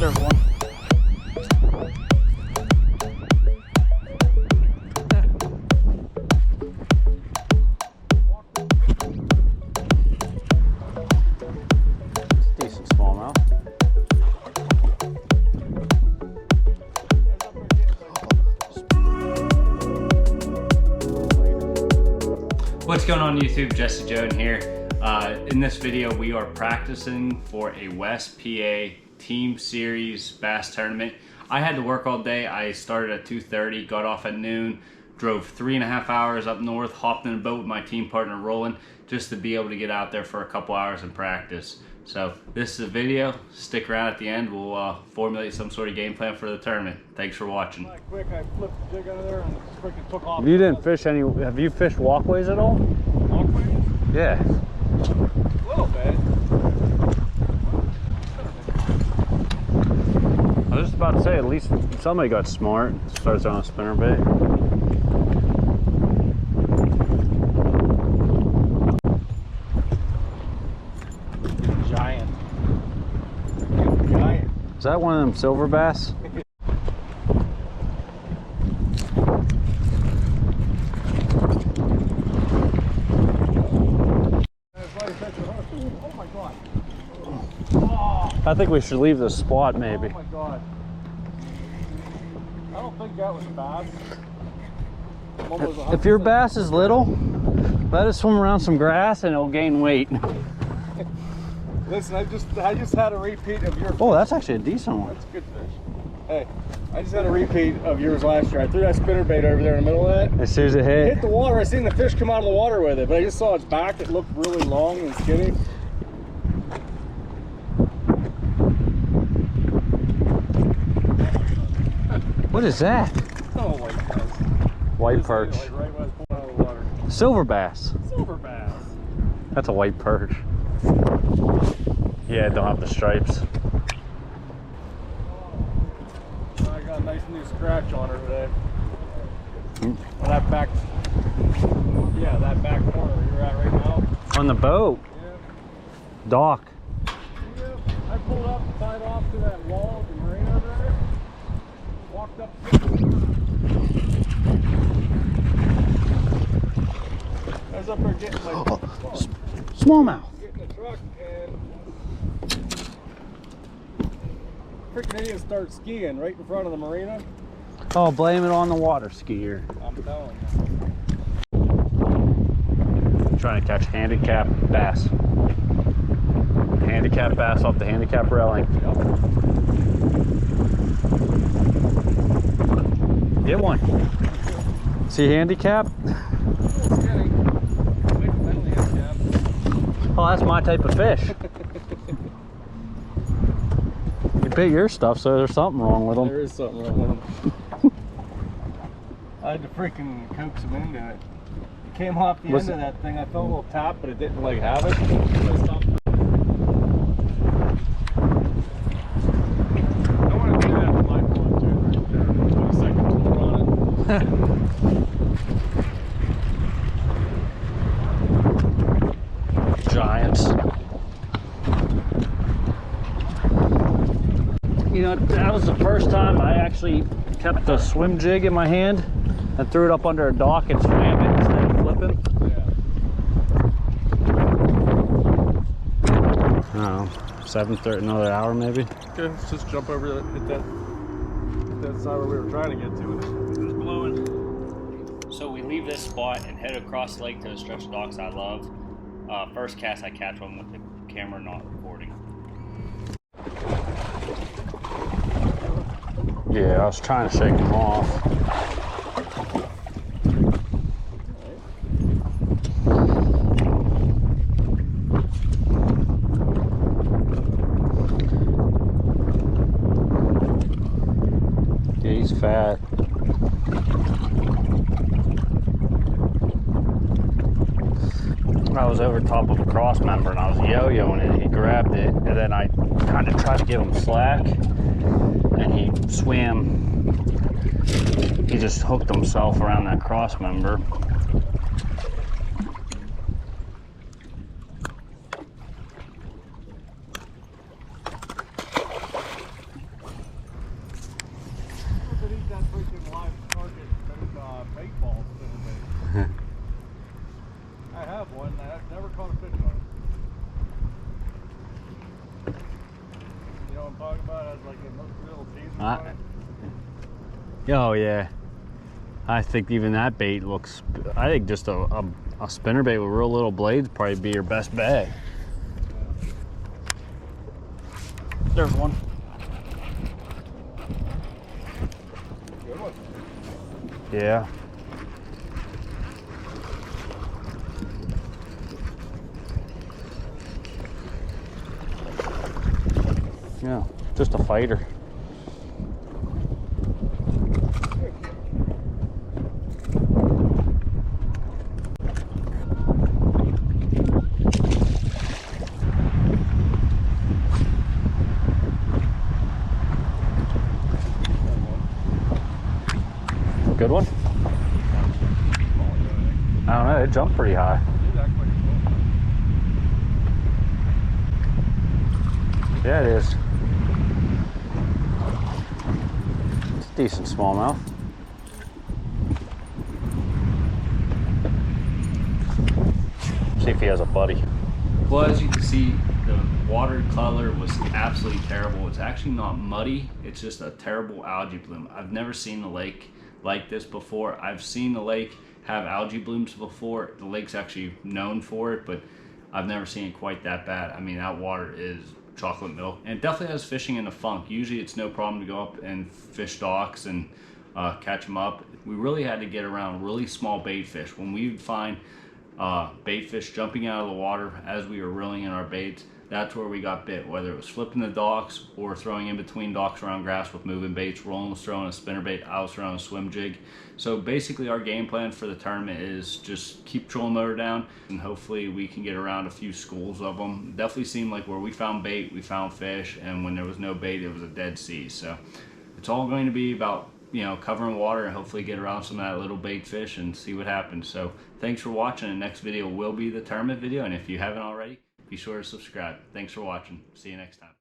There's one. Decent smallmouth. What's going on YouTube? Jesse Joan here. In this video we are practicing for a West PA Team Series bass tournament. I had to work all day. I started at 2:30, got off at noon, drove 3.5 hours up north, hopped in a boat with my team partner Roland just to be able to get out there for a couple hours and practice. So this is a video. Stick around at the end. We'll formulate some sort of game plan for the tournament. Thanks for watching. Quick, I flipped the jig under there and it freaking took off. You didn't fish any, have you fished walkways at all? Walkways? Yeah. A little bit. I was just about to say, at least somebody got smart and starts on a spinnerbait. Giant. Is that one of them silver bass? Oh my god. Oh. I think we should leave this spot maybe. Oh my god. I don't think that was bass. If your bass is little, let it swim around some grass and it'll gain weight. Listen, I just had a repeat of your. Oh, that's actually a decent one. That's a good fish. Hey, I just had a repeat of yours last year. I threw that spinnerbait over there in the middle of that. As soon as it It hit. hit the water. I seen the fish come out of the water with it, but I just saw its back. It looked really long and skinny. What is that? Oh, white bass. White perch. Like right when I was pulling out of the water. Silver bass. Silver bass. That's a white perch. Yeah, it don't have the stripes. I got a nice new scratch on her today. Mm. On that back, yeah, that back corner where you're at right now. On the boat. Yeah. Dock. Yeah. I pulled up, tied off to that wall of the marina over there. Walked up. I was up there getting my Smallmouth. getting the truck and freaking idiot started skiing right in front of the marina. Oh, blame it on the water skier. I'm telling you. Trying to catch handicap bass. Handicap bass off the handicap railing. Yep. Get one. See handicap? Oh, that's my type of fish. You bit your stuff, so there's something wrong with them. There is something wrong with them. I had to freaking coax him into it. It came off the end of that thing. I felt a little tap, but it didn't like have it. So I stopped. I want to do that with my phone too, right there. Put a second tour on it. Giants. You know, that was the first time I actually kept the swim jig in my hand and threw it up under a dock and swam it instead of flipping. Yeah. I don't know, 7:30, another hour maybe. Okay, let's just jump over that, hit that side where we were trying to get to. It was blowing. So we leave this spot and head across the lake to the stretch of docks I love. First cast I catch one with the camera not recording. Yeah, I was trying to shake him off. Yeah, he's fat. I was over top of a cross member and I was yo-yoing it. He grabbed it and then I kind of tried to give him slack and he swam. He just hooked himself around that cross member. talking about has like a little teaser on it. Oh yeah. I think even that bait looks, I think just a spinner bait with real little blades probably be your best bet. There's one. Good one. Yeah. Yeah, just a fighter. Good one? I don't know, it jumped pretty high. Yeah, it is. It's a decent smallmouth. See if he has a buddy. Well, as you can see, the water color was absolutely terrible. It's actually not muddy, it's just a terrible algae bloom. I've never seen the lake like this before. I've seen the lake have algae blooms before. The lake's actually known for it, but I've never seen it quite that bad. I mean, that water is chocolate milk, and it definitely has fishing in the funk. Usually it's no problem to go up and fish docks and catch them up. We really had to get around really small bait fish. When we would find bait fish jumping out of the water as we were reeling in our baits, that's where we got bit, whether it was flipping the docks or throwing in between docks around grass with moving baits. Roland was throwing a spinner bait, I was throwing a swim jig. So basically our game plan for the tournament is just keep trolling motor down, and hopefully we can get around a few schools of them. Definitely seemed like where we found bait, we found fish, and when there was no bait, it was a dead sea. So it's all going to be about, you know, covering water and hopefully get around some of that little bait fish and see what happens. So thanks for watching. The next video will be the tournament video, and if you haven't already, be sure to subscribe. Thanks for watching. See you next time.